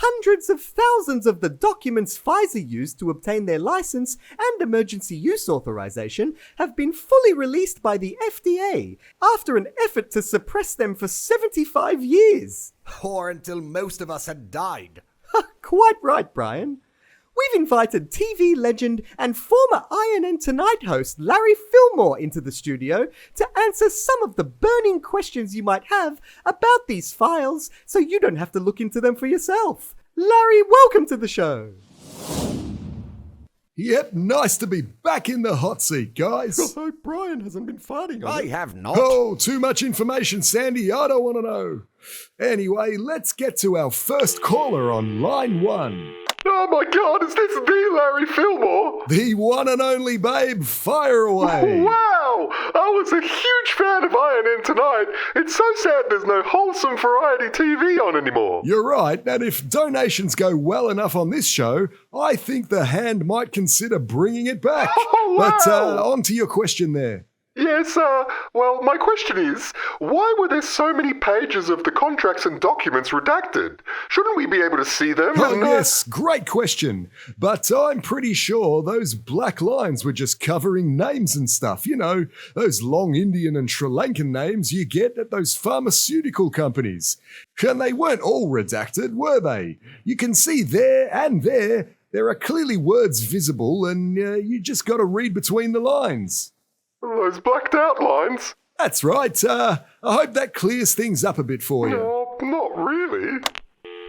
Hundreds of thousands of the documents Pfizer used to obtain their license and emergency use authorization have been fully released by the FDA after an effort to suppress them for 75 years. Or until most of us had died. Quite right, Brian. We've invited TV legend and former INN Tonight host Larry Fillmore into the studio to answer some of the burning questions you might have about these files so you don't have to look into them for yourself. Larry, welcome to the show. Yep, nice to be back in the hot seat, guys. I hope Brian hasn't been farting on I it. have not. Oh, too much information, Sandy. I don't want to know. Anyway, let's get to our first caller on line 1. Oh my God, is this the Larry Fillmore? The one and only, babe. Fire away. Wow! I was a huge fan of INN Tonight. It's so sad there's no wholesome variety TV on anymore. You're right, and if donations go well enough on this show, I think the Hand might consider bringing it back. Oh, wow. But on to your question there. Yes, well, my question is, why were there so many pages of the contracts and documents redacted? Shouldn't we be able to see them? Oh, yes, great question. But I'm pretty sure those black lines were just covering names and stuff. You know, those long Indian and Sri Lankan names you get at those pharmaceutical companies. And they weren't all redacted, were they? You can see there and there are clearly words visible, and you just got to read between the lines. Those blacked out lines? That's right. I hope that clears things up a bit for you. No, not really.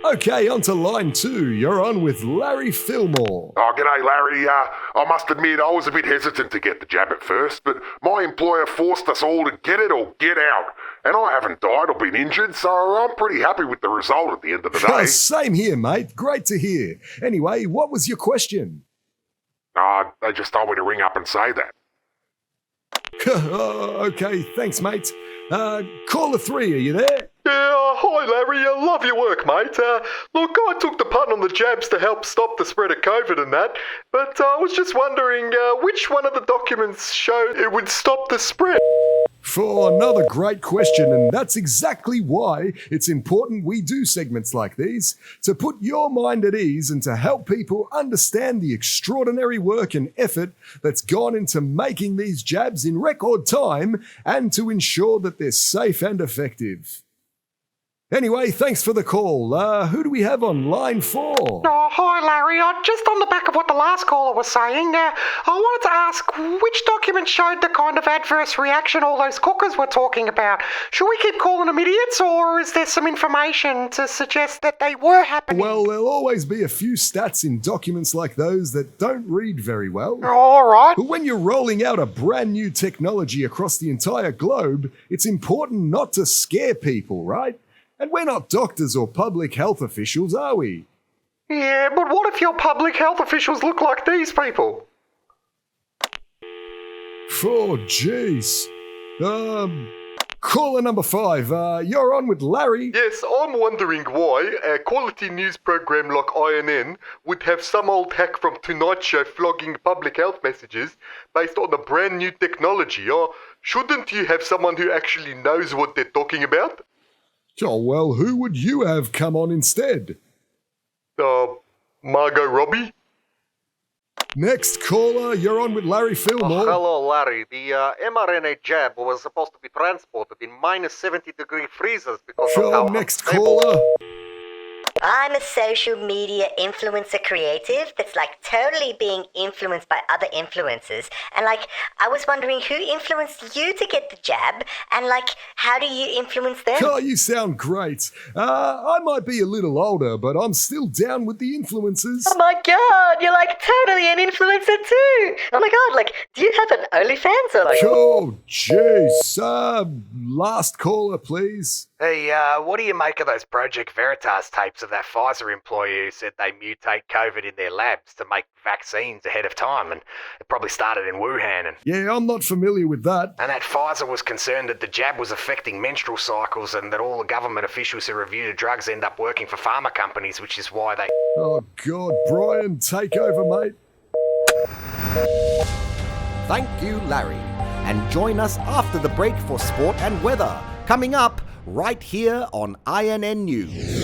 Okay, on to line 2. You're on with Larry Fillmore. Oh, g'day, Larry. I must admit, I was a bit hesitant to get the jab at first, but my employer forced us all to get it or get out. And I haven't died or been injured, so I'm pretty happy with the result at the end of the day. Same here, mate. Great to hear. Anyway, what was your question? They just told me to ring up and say that. Okay, thanks, mate. Caller 3, are you there? Yeah, hi Larry, I love your work, mate. Look, I took the punt on the jabs to help stop the spread of COVID and that, but I was just wondering which one of the documents showed it would stop the spread? For another great question, and that's exactly why it's important we do segments like these, to put your mind at ease and to help people understand the extraordinary work and effort that's gone into making these jabs in record time and to ensure that they're safe and effective. Anyway, thanks for the call. Who do we have on line 4? Oh, hi Larry. Just on the back of what the last caller was saying, I wanted to ask which document showed the kind of adverse reaction all those cookers were talking about. Should we keep calling them idiots, or is there some information to suggest that they were happening? Well, there'll always be a few stats in documents like those that don't read very well. All right. But when you're rolling out a brand new technology across the entire globe, it's important not to scare people, right? And we're not doctors or public health officials, are we? Yeah, but what if your public health officials look like these people? Oh, jeez. Caller number 5, you're on with Larry. Yes, I'm wondering why a quality news program like INN would have some old hack from Tonight Show flogging public health messages based on a brand new technology. Or shouldn't you have someone who actually knows what they're talking about? Oh, well, who would you have come on instead? Margot Robbie? Next caller, you're on with Larry Fillmore. Hello, Larry. The mRNA jab was supposed to be transported in minus 70-degree freezers because of how Next unstable. caller. I'm a social media influencer creative that's totally being influenced by other influencers. And I was wondering who influenced you to get the jab and how do you influence them? Oh, you sound great. I might be a little older, but I'm still down with the influencers. Oh my god, you're totally an influencer too. Oh my god, do you have an OnlyFans or Oh, jeez. Last caller, please. Hey, what do you make of those Project Veritas tapes of that Pfizer employee who said they mutate COVID in their labs to make vaccines ahead of time? And it probably started in Wuhan. Yeah, I'm not familiar with that. And that Pfizer was concerned that the jab was affecting menstrual cycles and that all the government officials who review the drugs end up working for pharma companies, which is why they... Oh, God, Brian, take over, mate. Thank you, Larry. And join us after the break for sport and weather. Coming up right here on INN News.